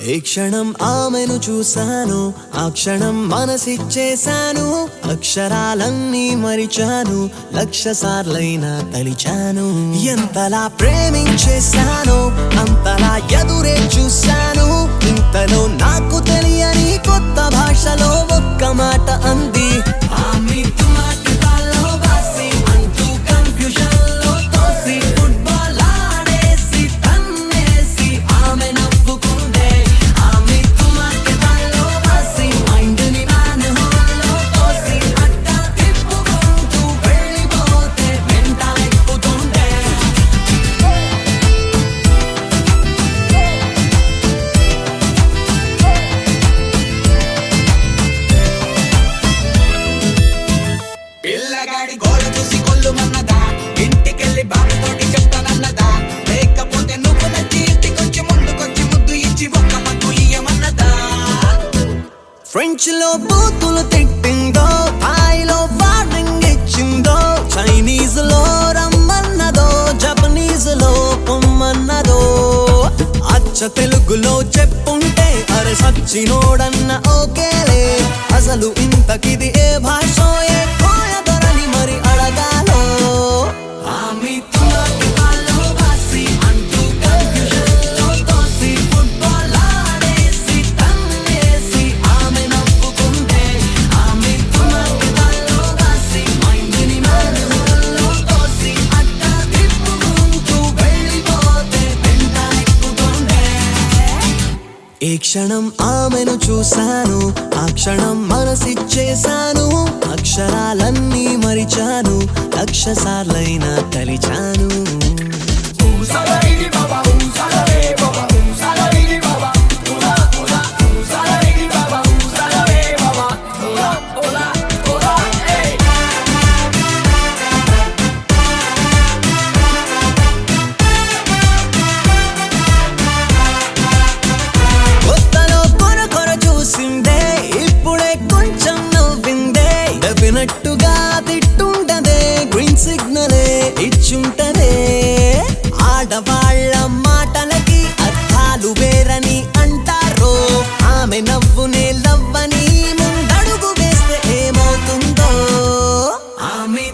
ఏ క్షణం ఆమెను చూశాను ఆ క్షణం మనసిచ్చేశాను అక్షరాలన్నీ మరిచాను లక్ష సార్లైనా తలిచాను ఎంతలా ప్రేమించేశాను అంతలా ఎదురే చూశాను ఇంతలో నాకు తెలియని కొత్త భాషలో ఒక్క మాట అంది ఫ్రెంచ్ లో బూతులు తిట్టిందో థాయిలో వార్నింగ్ ఇచ్చిందో చైనీస్ లో రమ్మన్నదో జపనీస్ లో పొమ్మన్నదో అచ్చ తెలుగులో చెప్పుంటే అరే సచ్చినోడన్న ఓకేలే అసలు ఇంతకిది ఏ భాషో ఏ కోయదొరని మరి అడగాలో ఏ క్షణం ఆమెను చూశాను ఆ క్షణం మనసిచ్చేశాను అక్షరాలన్నీ మరిచాను లక్ష సార్లైనా తలిచాను నట్టుగా తిట్టుంటదే గ్రీన్ సిగ్నలే ఇచ్చుంటదే ఆడవాళ్ళ మాటలకి అర్థాలు వేరని అంటారో ఆమె నవ్వునే లవ్వని ముందడుగు వేస్తే ఏమవుతుందో ఆమె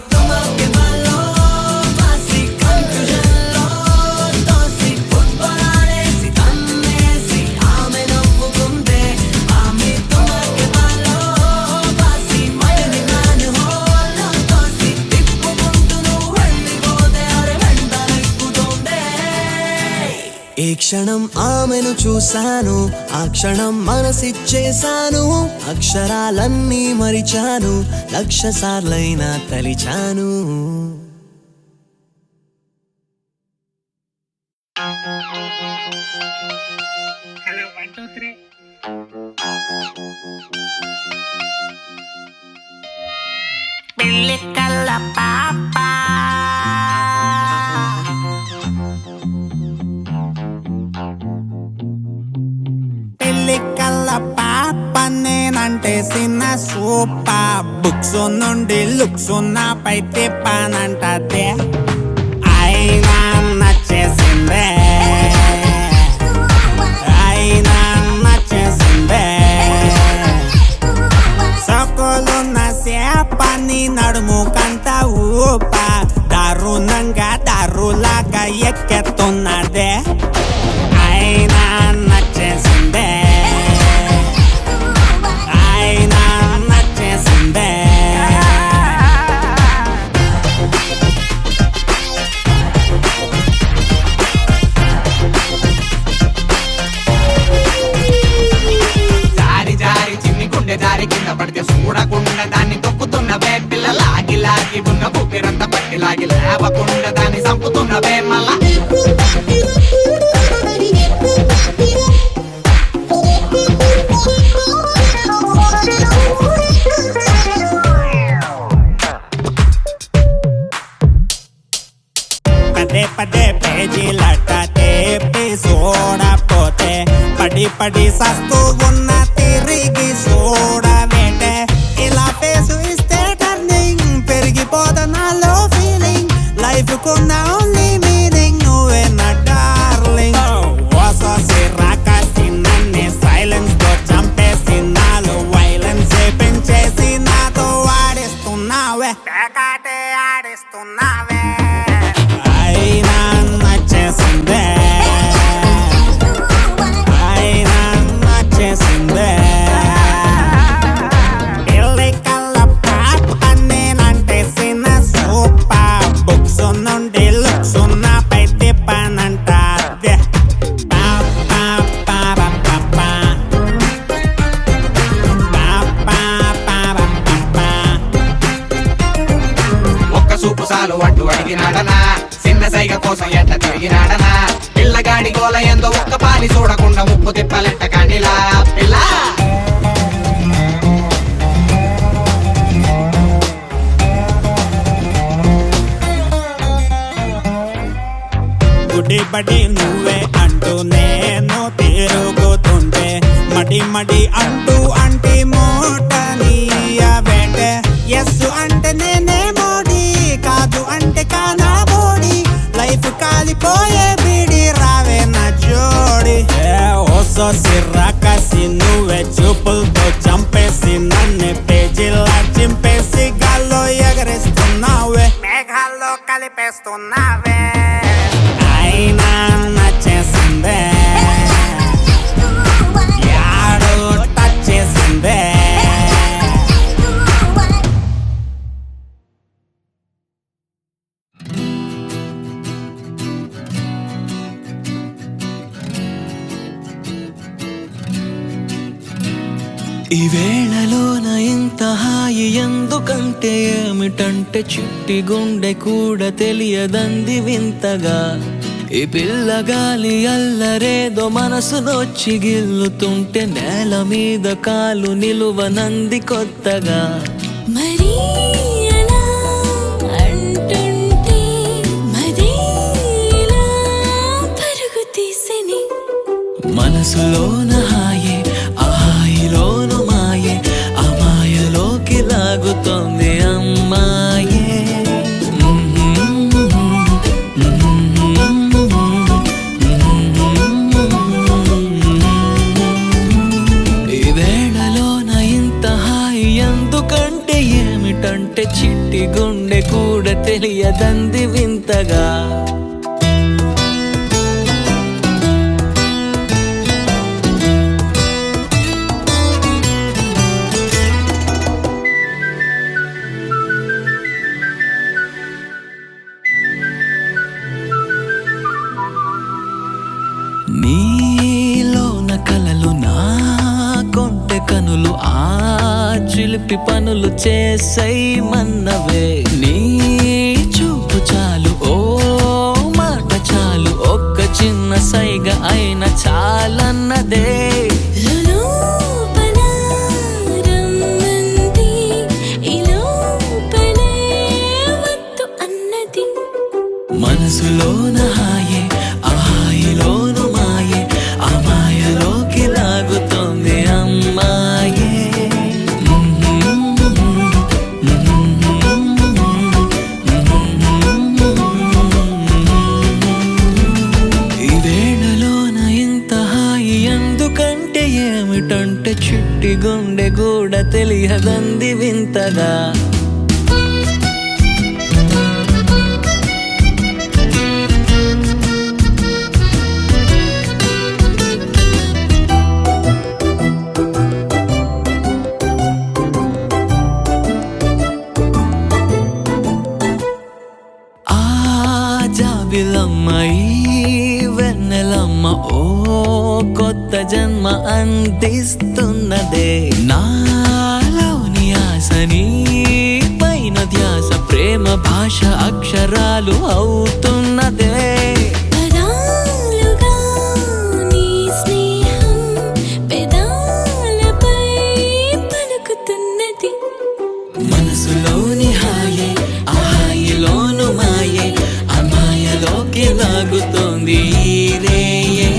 ఏ క్షణం ఆమెను చూశాను ఆ క్షణం మనసిచ్చేశాను అక్షరాలన్నీ మరిచాను లక్ష సార్లైనా తలిచాను హలో 1 2 3 పెళ్లి కల్ల పాప పెళ్ళికల్ల పాప నేనంటే చిన్న సూపర్ బుక్స్ నుండి లుక్స్ నాపై తిప్పానంటే అయినా నచ్చేసిందే అయినా నచ్చేసిందే సకోలున్న సేపని నడుము కంట ఊప దారుణంగా దారులాగా ఎక్కెత్తున్నదే అయినా నచ్చేసిందే అయినా నచ్చేసిందే జారి జారి చిన్ని గుండె జారి కింద పడితే చూడకుండా దాన్ని తొక్కుతున్నవే పిల్ల లాగి లాగి ఉన్న ఊపిరంతా పట్టి లాగి లేవకుండా దాన్ని చంపుతున్నవే మళ్ళా పదే పదే పేజీలట తేపి చూడపోతే పడి పడి సస్తూ ఉన్న తిరిగి చూడవేటే ఇలా ఫేసు ఇస్తే టర్నింగ్ పెరిగిపోతా నాలో ఫీలింగ్ లైఫ్ కున్న ఓన్లీ మీనింగ్ నువ్వే నా డార్లింగ్ వససి రాకాసి నన్నే చాలు అంటూ అడిగినాడనా చిన్న సైగ కోసం ఎట్ట తిరిగినాడనా పిల్లగాడి గోల ఎందో ఒక్క పాలి చూడకుండా ముప్పు తిప్పలెట్ట కండిలా పిల్ల గుడి బడి నువ్వే అంటూ నేను తిరుగుతుంటే మడి మడి అంటూ అంటే మూట నీయబెట్టే ఎస్ అంటే నేనే మోడి కాదు అంటే కానా బోడి లైఫ్ కాలిపోయే బిడి రావే నా జోడి ఓసో సిర్రాకసి నువ్వే చూపులతో చంపేసి నన్ను పేజీలా చింపేసి గాల్లో ఎగరేస్తున్నావే మేఘాల్లో కలిపేస్తున్నావే అయినా నచ్చేసిందే యాడో టచ్ చేసిందే ఈ వేళలోన ఇంత హాయి ఎందుకంటే ఏమిటంటే చిట్టి గుండె కూడా తెలియదంది వింతగా ఈ పిల్లగాలి అల్లరేదో మనసునొచ్చి గిల్లుతుంటే నేల మీద కాలు నిలువనంది కొత్తగా మరీ అలా అంటుంటే మరీలా పరుగు తీసెని మనసులోన హాయే ఆ హాయిలోను మాయే ఆ మాయలోకి లాగుతోంది అమ్మాయే ఈ వేళలోన ఇంత హాయి ఎందుకంటే ఏమిటంటే చిట్టి గుండె కూడా తెలియదంది వింతగా నీలోన కలలు నా కొంటె కనులు ఆ చిలిపి పనులు చేసై మన్నవే నీ చూపు చాలు ఓ మాట చాలు ఒక్క చిన్న సైగ అయిన చాలన్నదే లోపల రమ్మంది ఈ లోపలే వద్దు అన్నది మనసులోన హాయే ఆ హాయిలోను మాయే ఆ మాయలోకి లాగుతోంది అమ్మాయే ఈ వేళలోన ఇంత హాయి ఎందుకంటే ఏమిటంటే చిట్టి గుండె కూడా తెలియదంది వింతగా జాబిలమ్మ ఈ వెన్నెలమ్మ ఓ కొత్త జన్మ అందిస్తున్నదే నాలోని ఆశని పైన ధ్యాస ప్రేమ భాష అక్షరాలు అవుతున్నదే పదాలుగా నీ స్నేహం పెదాలపై పలుకుతున్నది మనసులోని హాయే ఆ హాయిలోను మాయే ఆ మాయలోకి లాగుతోంది ఈ రేయే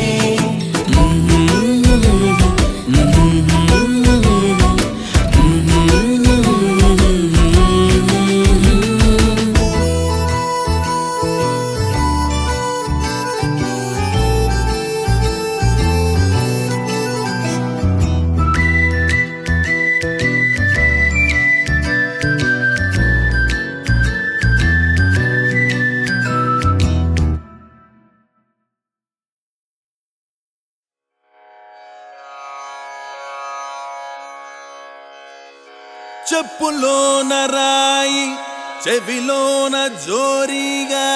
చెప్పులోన రాయి చెవిలోన జోరిగా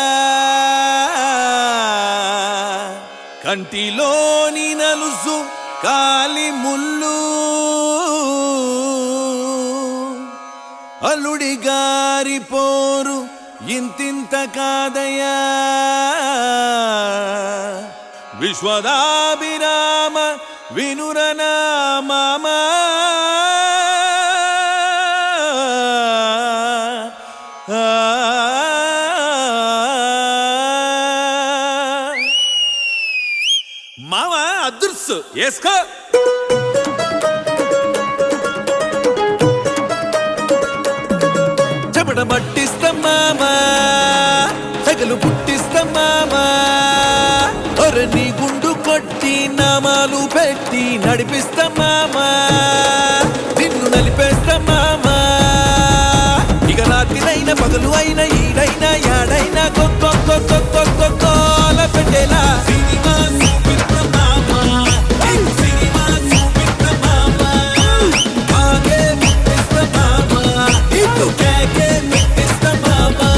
కంటిలోని నలుసు కాలి ముళ్ళు అల్లుడి గారి పోరు ఇంతింత కాదయా విశ్వదాభిరామ వినురనా మామ మామ అదృశ్సు వేసుకో చెమట పట్టిస్తాం మామా సగలు పుట్టిస్తాం మామా ఒరే నీ గుండు కొట్టి నామాలు పెట్టి నడిపిస్తాం మామా నిన్ను నలిపేస్తాం మామా ఇక రాత్రినైనా పగలు అయినా ఈడైనా యాడైనా కొల పెట్టేలా సినిమా చూపిస్తాం మామా సినిమా చూపిస్తాం మామా బాగే పుట్టిస్తాం మామా ఇటు కేకే పెట్టిస్తాం మామా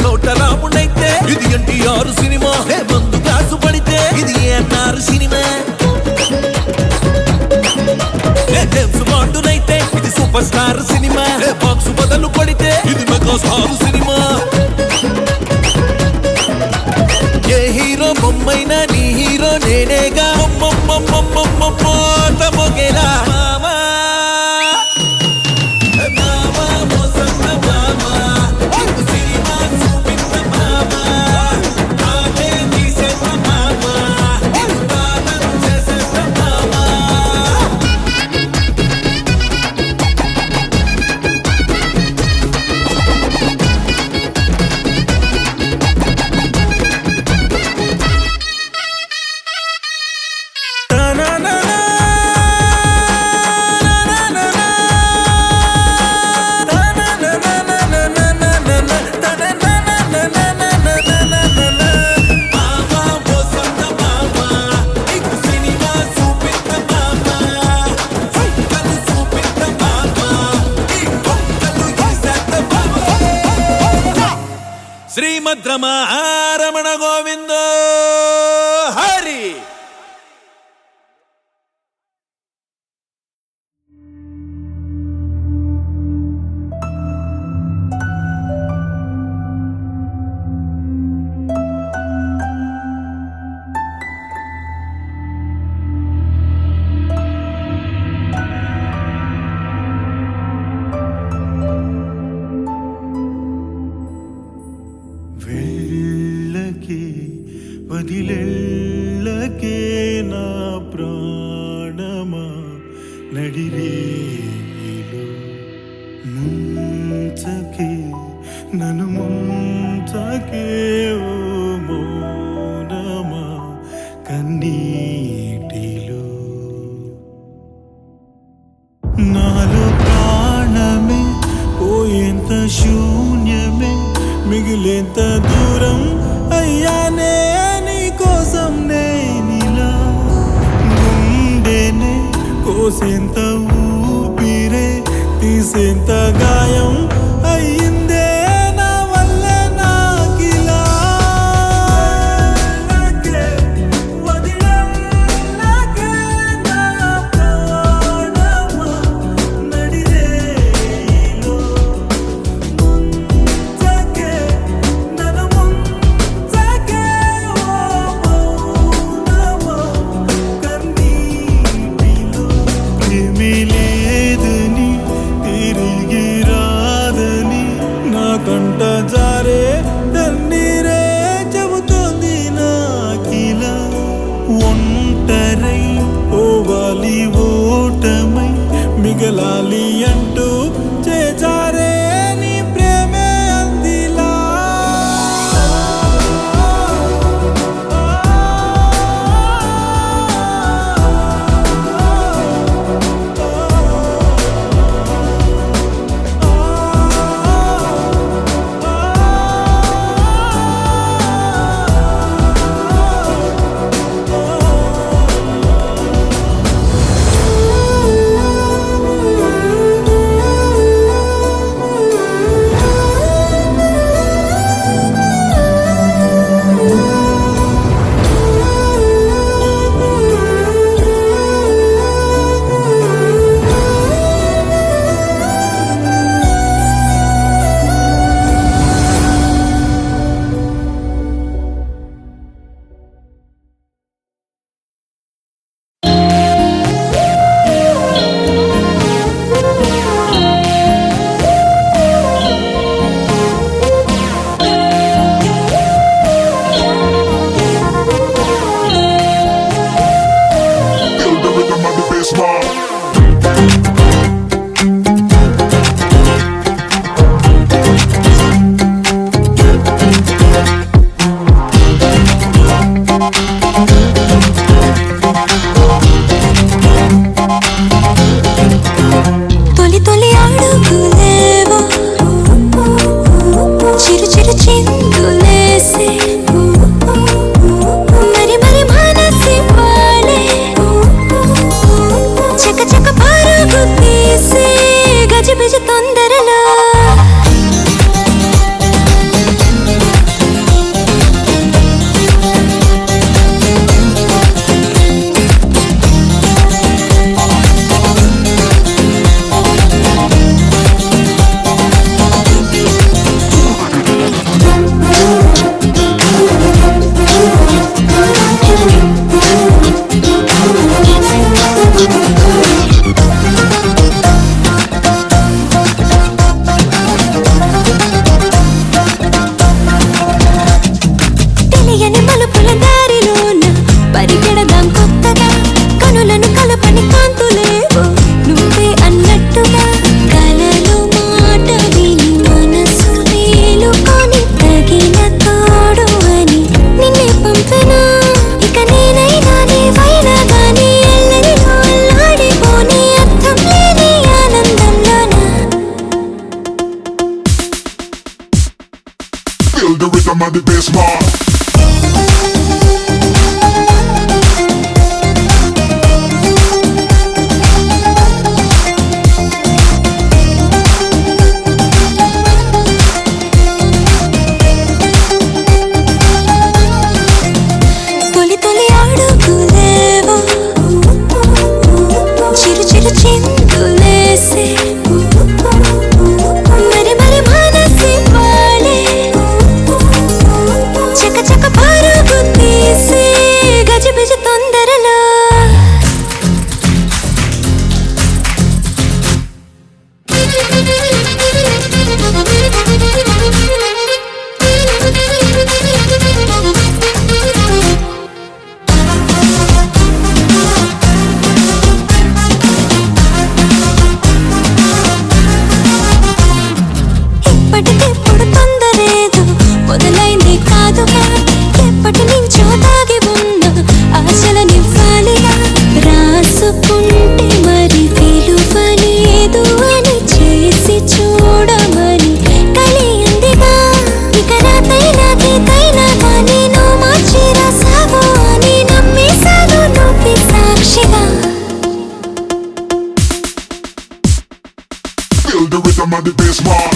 తోటరాముడైతే ఇది ఎన్టీఆర్ సినిమా మందు గ్లాసు పడితే ఇది ఎన్ఆర్ సినిమా జేమ్స్ బాండునైతే ఇది సూపర్ స్టార్ సినిమా బాక్స్ బదులు పడితే ఇది మెగా స్టార్ సినిమా ఏ హీరో బొమ్మైనా నీ హీరో నేనేగా మొగేలా మామా మామా మోసన్న మామా సినిమా చూపిస్తా మామా ఆగే తీసేస్తా మామా బాధం చేసేస్తా మామా శ్రీమద్రమణ గోవింద హరి వెళ్ళకే వదిలెళ్ళకే నా ప్రాణమా నడిరేలో ముంచకే నన్ను ముంచకే ఓ మౌనమా కన్నీటిలో నాలో ప్రాణమే పోయేంత శూన్యమే మిగిలేంత దూరం అయ్యానే నీ కోసం నేనిలా గుండెనే కోసేంత ఊపిరే తీసేంత గాయం అయ్యిందే నా వల్ల నాకిలా వదిలకే నా ప్రాణమా నడిరేలో ముంచకే నన్ను ముంచకే ఓ మౌనమా కన్నీటిలో ప్రేమే లేదని తిరిగి రాదని rhythm of the bass mark. తొలి తొలి అడుగులేవో చిరు చిరు చిందులేసే మరి మరి మనసి వాలే చక చక పరుగు తీసే గజిబిజ తొందరలో ఇప్పటికిప్పుడు తొందరేదు మొదలైంది కాదుగా ఎప్పటి నుంచో దాగి ఉన్న ఆశలనివ్వాలిగా రాసుకుంటే మరి విలువలేదు అని చేసి చూడమని కలియందిగా ఇక రాతైనా గీతైనా కానీ నువ్వు మార్చి రాసావు అని నమ్మేశాను నువ్వు సాక్షిగా Feel the rhythm of the bass mark.